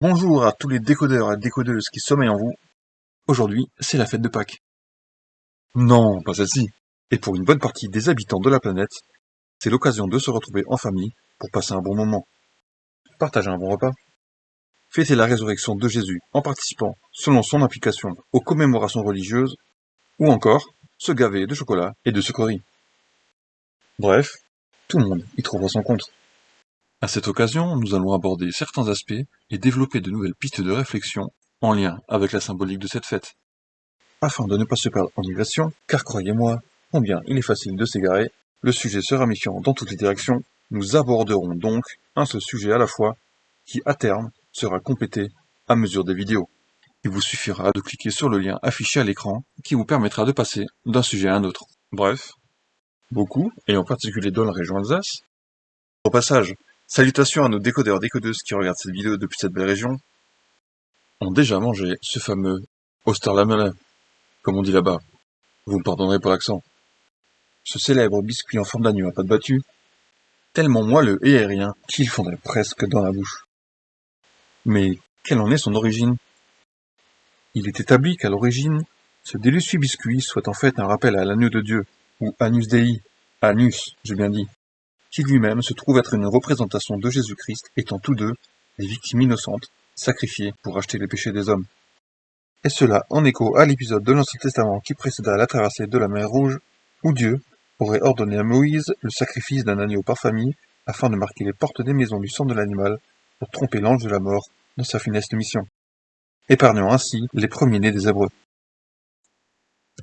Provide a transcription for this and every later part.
Bonjour à tous les décodeurs et décodeuses qui sommeillent en vous. Aujourd'hui, c'est la fête de Pâques. Non, pas celle-ci. Et pour une bonne partie des habitants de la planète, c'est l'occasion de se retrouver en famille pour passer un bon moment. Partager un bon repas. Fêter la résurrection de Jésus en participant, selon son implication, aux commémorations religieuses, ou encore se gaver de chocolat et de sucreries. Bref, tout le monde y trouvera son compte. À cette occasion, nous allons aborder certains aspects et développer de nouvelles pistes de réflexion en lien avec la symbolique de cette fête. Afin de ne pas se perdre en digression, car croyez-moi, combien il est facile de s'égarer, le sujet sera méfiant dans toutes les directions, nous aborderons donc un seul sujet à la fois, qui à terme sera complété à mesure des vidéos. Il vous suffira de cliquer sur le lien affiché à l'écran, qui vous permettra de passer d'un sujet à un autre. Bref, beaucoup, et en particulier dans la région Alsace. Au passage, salutations à nos décodeurs et décodeuses qui regardent cette vidéo depuis cette belle région, ont déjà mangé ce fameux Osterlamele, comme on dit là-bas. Vous me pardonnerez pour l'accent. Ce célèbre biscuit en forme d'agneau à pâte battue, tellement moelleux et aérien qu'il fondrait presque dans la bouche. Mais quelle en est son origine? Il est établi qu'à l'origine, ce délicieux biscuit soit en fait un rappel à l'agneau de Dieu, ou Agnus Dei, Agnus, j'ai bien dit, qui lui-même se trouve être une représentation de Jésus-Christ étant tous deux des victimes innocentes, sacrifiées pour racheter les péchés des hommes. Et cela en écho à l'épisode de l'Ancien Testament qui précéda la traversée de la mer Rouge, où Dieu aurait ordonné à Moïse le sacrifice d'un agneau par famille afin de marquer les portes des maisons du sang de l'animal pour tromper l'ange de la mort dans sa funeste mission, épargnant ainsi les premiers-nés des Hébreux.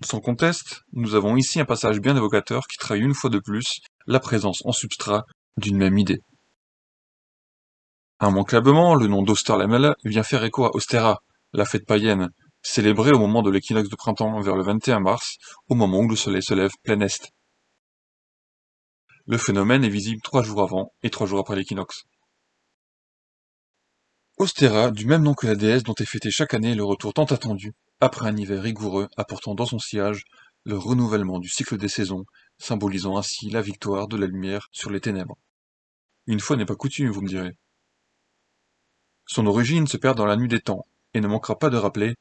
Sans conteste, nous avons ici un passage bien évocateur qui trahit une fois de plus la présence en substrat d'une même idée. Immanquablement, le nom d'Osterlamele vient faire écho à Ostera, la fête païenne, célébrée au moment de l'équinoxe de printemps vers le 21 mars, au moment où le soleil se lève plein est. Le phénomène est visible 3 jours avant et 3 jours après l'équinoxe. Ostera, du même nom que la déesse dont est fêté chaque année le retour tant attendu, après un hiver rigoureux apportant dans son sillage le renouvellement du cycle des saisons, symbolisant ainsi la victoire de la lumière sur les ténèbres. Une fois n'est pas coutume, vous me direz. Son origine se perd dans la nuit des temps, et ne manquera pas de rappeler,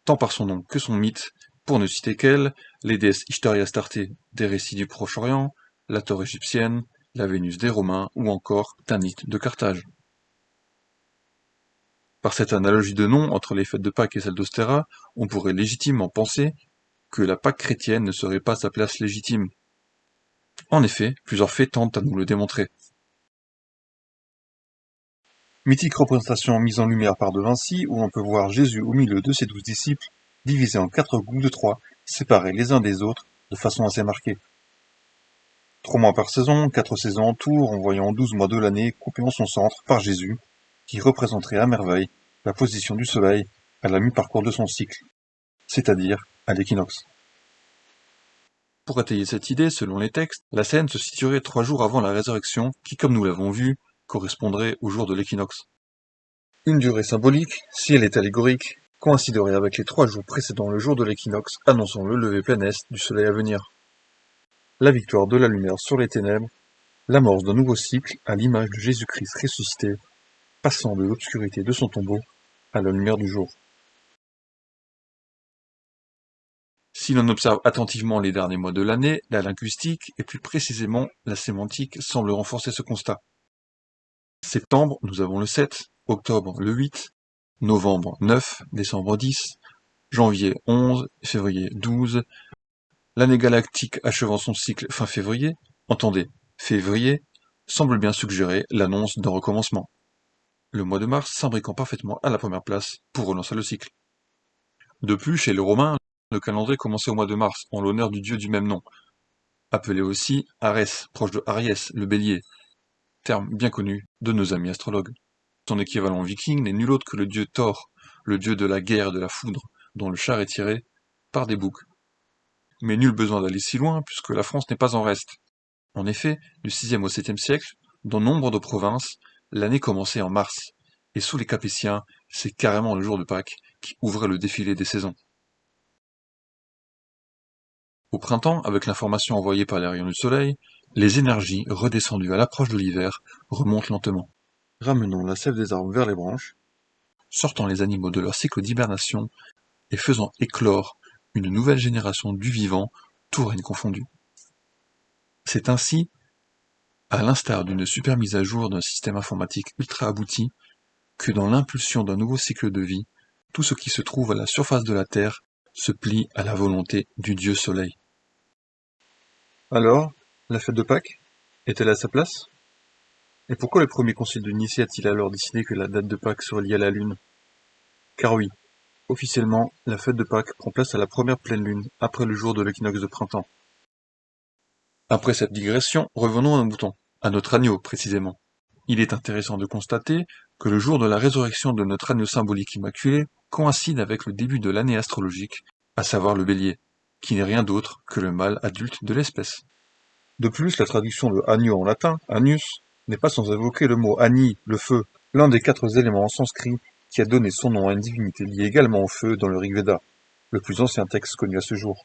tant par son nom que son mythe, pour ne citer qu'elle, les déesses Ishtar et Astarté des récits du Proche-Orient, la Thor égyptienne, la Vénus des Romains ou encore Tanit de Carthage. Par cette analogie de nom entre les fêtes de Pâques et celles d'Ostera, on pourrait légitimement penser que la Pâque chrétienne ne serait pas sa place légitime. En effet, plusieurs faits tentent à nous le démontrer. Mythique représentation mise en lumière par De Vinci, où on peut voir Jésus au milieu de ses 12 disciples, divisés en 4 groupes de 3, séparés les uns des autres, de façon assez marquée. 3 mois par saison, 4 saisons en tout, renvoyant 12 mois de l'année coupés en son centre par Jésus, qui représenterait à merveille la position du soleil à la mi-parcours de son cycle, c'est-à-dire à l'équinoxe. Pour étayer cette idée, selon les textes, la scène se situerait 3 jours avant la résurrection, qui, comme nous l'avons vu, correspondrait au jour de l'équinoxe. Une durée symbolique, si elle est allégorique, coïnciderait avec les 3 jours précédant le jour de l'équinoxe, annonçant le lever plein est du soleil à venir. La victoire de la lumière sur les ténèbres, l'amorce d'un nouveau cycle à l'image de Jésus-Christ ressuscité, passant de l'obscurité de son tombeau à la lumière du jour. Si l'on observe attentivement les derniers mois de l'année, la linguistique, et plus précisément la sémantique, semble renforcer ce constat. Septembre, nous avons le 7, octobre le 8, novembre 9, décembre 10, janvier 11, février 12, l'année galactique achevant son cycle fin février, entendez, février, semble bien suggérer l'annonce d'un recommencement. Le mois de mars s'imbriquant parfaitement à la première place pour relancer le cycle. De plus, chez les Romains, le calendrier commençait au mois de mars, en l'honneur du dieu du même nom, appelé aussi Arès, proche de Ariès, le bélier, terme bien connu de nos amis astrologues. Son équivalent viking n'est nul autre que le dieu Thor, le dieu de la guerre et de la foudre, dont le char est tiré par des boucs. Mais nul besoin d'aller si loin, puisque la France n'est pas en reste. En effet, du 6e au 7e siècle, dans nombre de provinces, l'année commençait en mars, et sous les Capétiens, c'est carrément le jour de Pâques qui ouvrait le défilé des saisons. Au printemps, avec l'information envoyée par les rayons du soleil, les énergies, redescendues à l'approche de l'hiver, remontent lentement. Ramenons la sève des arbres vers les branches. sortant les animaux de leur cycle d'hibernation et faisant éclore une nouvelle génération du vivant, tout règne confondu. C'est ainsi, à l'instar d'une super mise à jour d'un système informatique ultra abouti, que dans l'impulsion d'un nouveau cycle de vie, tout ce qui se trouve à la surface de la Terre se plie à la volonté du Dieu Soleil. Alors, la fête de Pâques est-elle à sa place? Et pourquoi le premier concile de Nicée a-t-il alors décidé que la date de Pâques serait liée à la Lune? Car oui, officiellement, la fête de Pâques prend place à la première pleine lune, après le jour de l'équinoxe de printemps. Après cette digression, revenons à nos moutons, à notre agneau précisément. Il est intéressant de constater que le jour de la résurrection de notre agneau symbolique immaculé coïncide avec le début de l'année astrologique, à savoir le bélier, qui n'est rien d'autre que le mâle adulte de l'espèce. De plus, la traduction de agneau en latin, agnus, n'est pas sans évoquer le mot Agni, le feu, l'un des 4 éléments en sanskrit qui a donné son nom à une divinité liée également au feu dans le Rig Veda, le plus ancien texte connu à ce jour.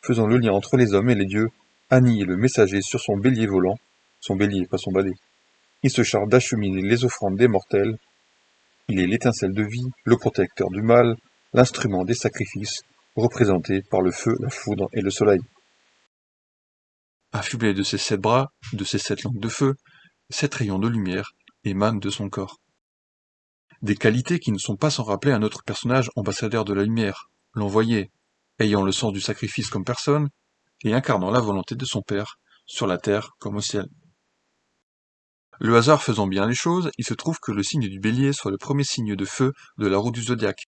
Faisant le lien entre les hommes et les dieux, Agni est le messager sur son bélier volant, son bélier, pas son balai. Il se charge d'acheminer les offrandes des mortels, il est l'étincelle de vie, le protecteur du mal, l'instrument des sacrifices, représenté par le feu, la foudre et le soleil. Affublé de ses 7 bras, de ses 7 langues de feu, 7 rayons de lumière émanent de son corps. Des qualités qui ne sont pas sans rappeler un autre personnage ambassadeur de la lumière, l'envoyé, ayant le sens du sacrifice comme personne, et incarnant la volonté de son Père, sur la terre comme au ciel. Le hasard faisant bien les choses, il se trouve que le signe du bélier soit le premier signe de feu de la roue du zodiaque,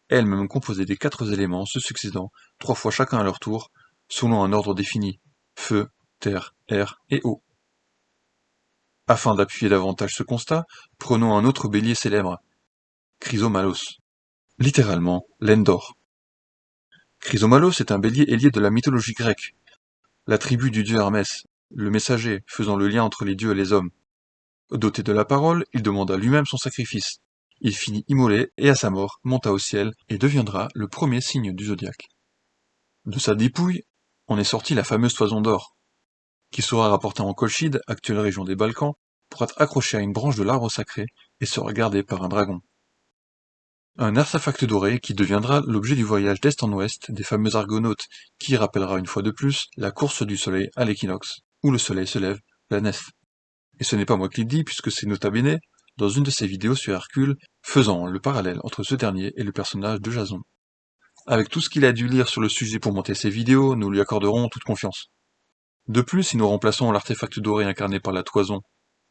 elle-même composée des 4 éléments se succédant, 3 fois chacun à leur tour, selon un ordre défini, feu, terre, air et eau. Afin d'appuyer davantage ce constat, prenons un autre bélier célèbre, Chrysomalos, littéralement laine d'or. Chrysomalos est un bélier ailier de la mythologie grecque, la tribu du dieu Hermès, le messager faisant le lien entre les dieux et les hommes. Doté de la parole, il demanda lui-même son sacrifice. Il finit immolé et à sa mort monta au ciel et deviendra le premier signe du zodiaque. De sa dépouille, en est sortie la fameuse toison d'or, qui sera rapportée en Colchide, actuelle région des Balkans, pour être accrochée à une branche de l'arbre sacré et sera gardée par un dragon. Un artefact doré qui deviendra l'objet du voyage d'est en ouest des fameux argonautes, qui rappellera une fois de plus la course du soleil à l'équinoxe, où le soleil se lève, la nef. Et ce n'est pas moi qui le dis, puisque c'est nota bene dans une de ses vidéos sur Hercule, faisant le parallèle entre ce dernier et le personnage de Jason. Avec tout ce qu'il a dû lire sur le sujet pour monter ses vidéos, nous lui accorderons toute confiance. De plus, si nous remplaçons l'artefact doré incarné par la toison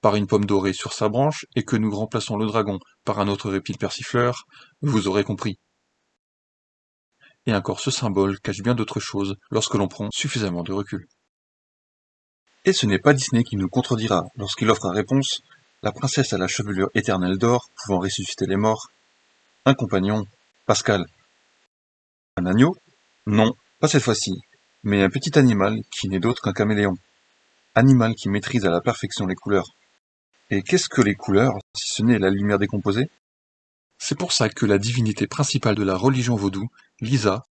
par une pomme dorée sur sa branche, et que nous remplaçons le dragon par un autre reptile persifleur, vous aurez compris. Et encore ce symbole cache bien d'autres choses lorsque l'on prend suffisamment de recul. Et ce n'est pas Disney qui nous contredira lorsqu'il offre en réponse la princesse à la chevelure éternelle d'or pouvant ressusciter les morts, un compagnon, Pascal. Un agneau? Non, pas cette fois-ci, mais un petit animal qui n'est d'autre qu'un caméléon. Animal qui maîtrise à la perfection les couleurs. Et qu'est-ce que les couleurs, si ce n'est la lumière décomposée? C'est pour ça que la divinité principale de la religion vaudou, Lisa,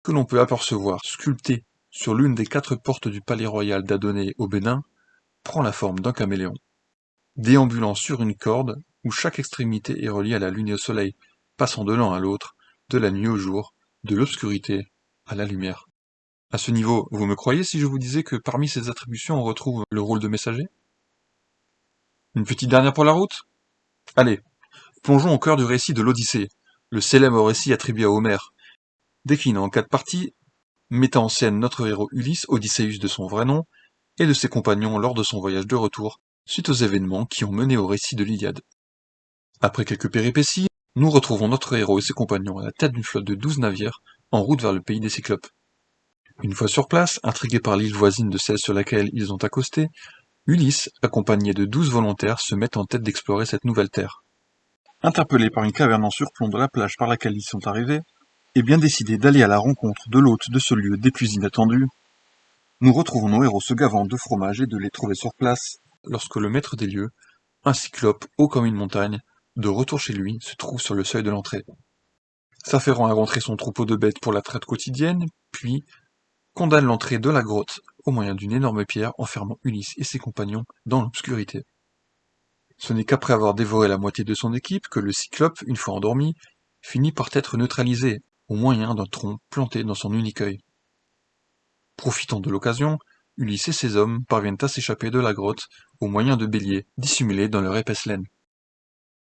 que l'on peut apercevoir sculptée sur l'une des 4 portes du palais royal d'Adonai au Bénin, prend la forme d'un caméléon, déambulant sur une corde où chaque extrémité est reliée à la lune et au soleil, passant de l'un à l'autre, de la nuit au jour, de l'obscurité à la lumière. À ce niveau, vous me croyez si je vous disais que parmi ces attributions on retrouve le rôle de messager? Une petite dernière pour la route? Allez, plongeons au cœur du récit de l'Odyssée, le célèbre récit attribué à Homère, déclinant en 4 parties, mettant en scène notre héros Ulysse, Odysseus de son vrai nom, et de ses compagnons lors de son voyage de retour, suite aux événements qui ont mené au récit de l'Iliade. Après quelques péripéties, nous retrouvons notre héros et ses compagnons à la tête d'une flotte de 12 navires, en route vers le pays des Cyclopes. Une fois sur place, intrigués par l'île voisine de celle sur laquelle ils ont accosté, Ulysse, accompagné de 12 volontaires, se met en tête d'explorer cette nouvelle terre. Interpellé par une caverne en surplomb de la plage par laquelle ils sont arrivés, et bien décidé d'aller à la rencontre de l'hôte de ce lieu des plus inattendus, nous retrouvons nos héros se gavant de fromage et de les trouver sur place, lorsque le maître des lieux, un cyclope haut comme une montagne, de retour chez lui, se trouve sur le seuil de l'entrée. S'affairant à rentrer son troupeau de bêtes pour la traite quotidienne, puis condamne l'entrée de la grotte au moyen d'une énorme pierre enfermant Ulysse et ses compagnons dans l'obscurité. Ce n'est qu'après avoir dévoré la moitié de son équipe que le Cyclope, une fois endormi, finit par être neutralisé, au moyen d'un tronc planté dans son unique œil. Profitant de l'occasion, Ulysse et ses hommes parviennent à s'échapper de la grotte au moyen de béliers dissimulés dans leur épaisse laine.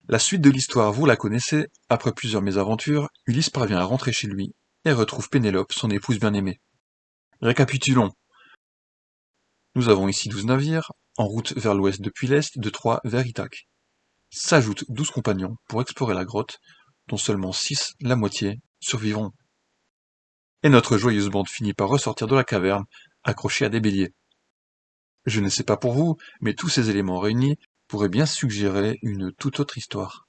La suite de l'histoire, vous la connaissez, après plusieurs mésaventures, Ulysse parvient à rentrer chez lui et retrouve Pénélope, son épouse bien-aimée. Récapitulons. Nous avons ici 12 navires, en route vers l'ouest depuis l'est, de Troie vers Ithaque. S'ajoutent 12 compagnons pour explorer la grotte, dont seulement 6, la moitié, survivront. Et notre joyeuse bande finit par ressortir de la caverne, accrochée à des béliers. Je ne sais pas pour vous, mais tous ces éléments réunis pourraient bien suggérer une toute autre histoire.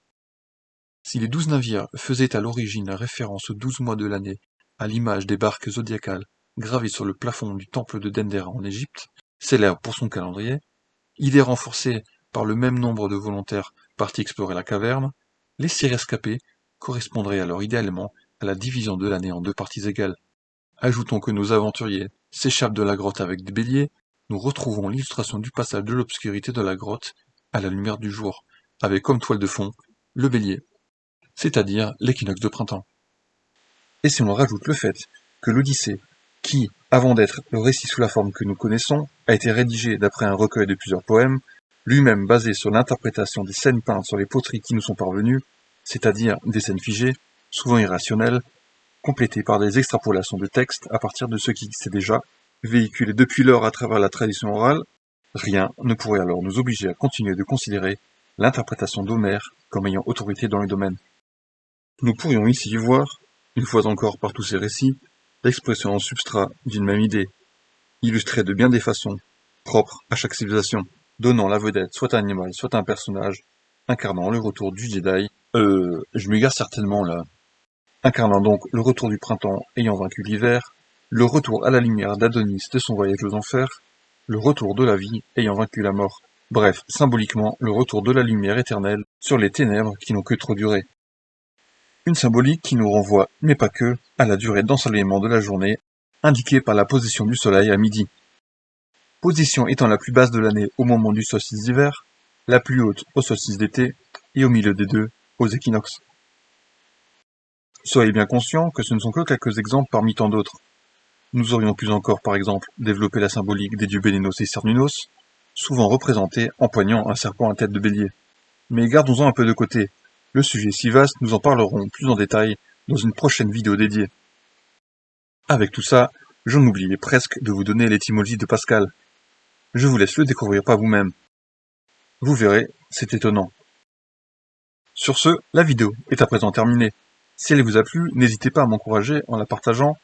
Si les 12 navires faisaient à l'origine référence aux 12 mois de l'année, à l'image des barques zodiacales gravées sur le plafond du temple de Dendera en Égypte, célèbre pour son calendrier, idée renforcée par le même nombre de volontaires partis explorer la caverne, les 6 rescapés correspondraient alors idéalement à la division de l'année en 2 parties égales. Ajoutons que nos aventuriers s'échappent de la grotte avec des béliers, nous retrouvons l'illustration du passage de l'obscurité de la grotte à la lumière du jour, avec comme toile de fond le bélier, c'est-à-dire l'équinoxe de printemps. Et si l'on rajoute le fait que l'Odyssée, qui, avant d'être le récit sous la forme que nous connaissons, a été rédigé d'après un recueil de plusieurs poèmes, lui-même basé sur l'interprétation des scènes peintes sur les poteries qui nous sont parvenues, c'est-à-dire des scènes figées, souvent irrationnelles, complétées par des extrapolations de textes à partir de ce qui existait déjà, véhiculés depuis lors à travers la tradition orale, rien ne pourrait alors nous obliger à continuer de considérer l'interprétation d'Homère comme ayant autorité dans le domaine. Nous pourrions ici voir, une fois encore par tous ces récits, l'expression en substrat d'une même idée, illustrée de bien des façons, propres à chaque civilisation, donnant la vedette soit un animal, soit un personnage, incarnant le retour du Jedi, je m'égare certainement là, incarnant donc le retour du printemps ayant vaincu l'hiver, le retour à la lumière d'Adonis de son voyage aux enfers, le retour de la vie ayant vaincu la mort, bref, symboliquement, le retour de la lumière éternelle sur les ténèbres qui n'ont que trop duré. Une symbolique qui nous renvoie, mais pas que, à la durée d'ensoleillement de la journée, indiquée par la position du soleil à midi. Position étant la plus basse de l'année au moment du solstice d'hiver, la plus haute au solstice d'été, et au milieu des deux, aux équinoxes. Soyez bien conscients que ce ne sont que quelques exemples parmi tant d'autres. Nous aurions pu encore, par exemple, développer la symbolique des dieux Bélénos et Cernunnos, souvent représentés empoignant un serpent à tête de bélier. Mais gardons-en un peu de côté. Le sujet est si vaste, nous en parlerons plus en détail dans une prochaine vidéo dédiée. Avec tout ça, j'en oubliais presque de vous donner l'étymologie de Pascal. Je vous laisse le découvrir par vous-même. Vous verrez, c'est étonnant. Sur ce, la vidéo est à présent terminée. Si elle vous a plu, n'hésitez pas à m'encourager en la partageant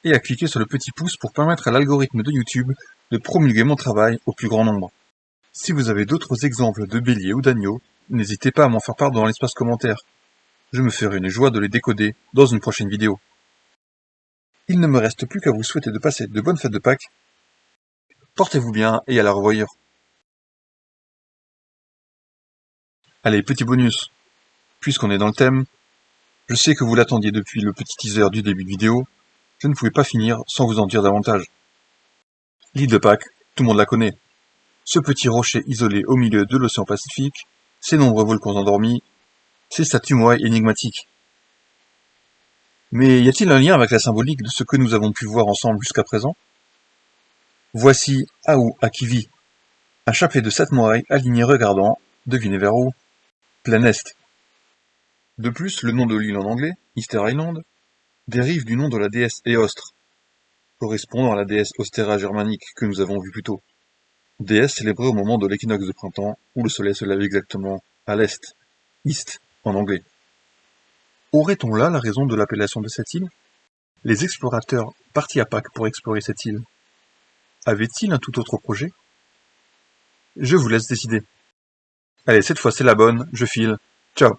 et à cliquer sur le petit pouce pour permettre à l'algorithme de YouTube de promulguer mon travail au plus grand nombre. Si vous avez d'autres exemples de béliers ou d'agneaux, n'hésitez pas à m'en faire part dans l'espace commentaire. Je me ferai une joie de les décoder dans une prochaine vidéo. Il ne me reste plus qu'à vous souhaiter de passer de bonnes fêtes de Pâques. Portez-vous bien et à la revoyure. Allez, petit bonus. Puisqu'on est dans le thème, je sais que vous l'attendiez depuis le petit teaser du début de vidéo, je ne pouvais pas finir sans vous en dire davantage. L'île de Pâques, tout le monde la connaît. Ce petit rocher isolé au milieu de l'océan Pacifique, ses nombreux volcans endormis, ses statues moailles énigmatiques. Mais y a-t-il un lien avec la symbolique de ce que nous avons pu voir ensemble jusqu'à présent? Voici Aou Akivi, un chapelet de 7 moailles alignées regardant, devinez vers où, plein est. De plus, le nom de l'île en anglais, Easter Island, dérive du nom de la déesse Éostre, correspondant à la déesse Ostera germanique que nous avons vue plus tôt. Déesse célébrée au moment de l'équinoxe de printemps, où le soleil se lève exactement à l'est, East en anglais. Aurait-on là la raison de l'appellation de cette île? Les explorateurs partis à Pâques pour explorer cette île avaient-ils un tout autre projet? Je vous laisse décider. Allez, cette fois c'est la bonne, je file. Ciao.